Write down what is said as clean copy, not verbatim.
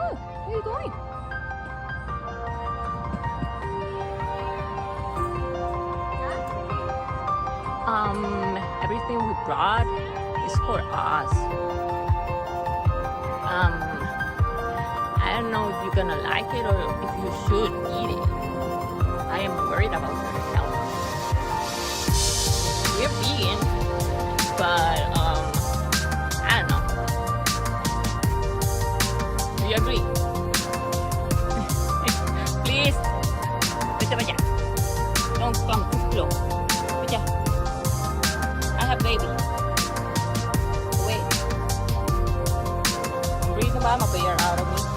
Oh, where are you going? Everything we brought is for us. I don't know if you're gonna like it or if you should eat it. I am worried about your health. We're vegan, but I don't know. Do you agree? Please, baca. Don't come too close. Baca. I have baby. Wait. Breathe ba? Mabayar out of me.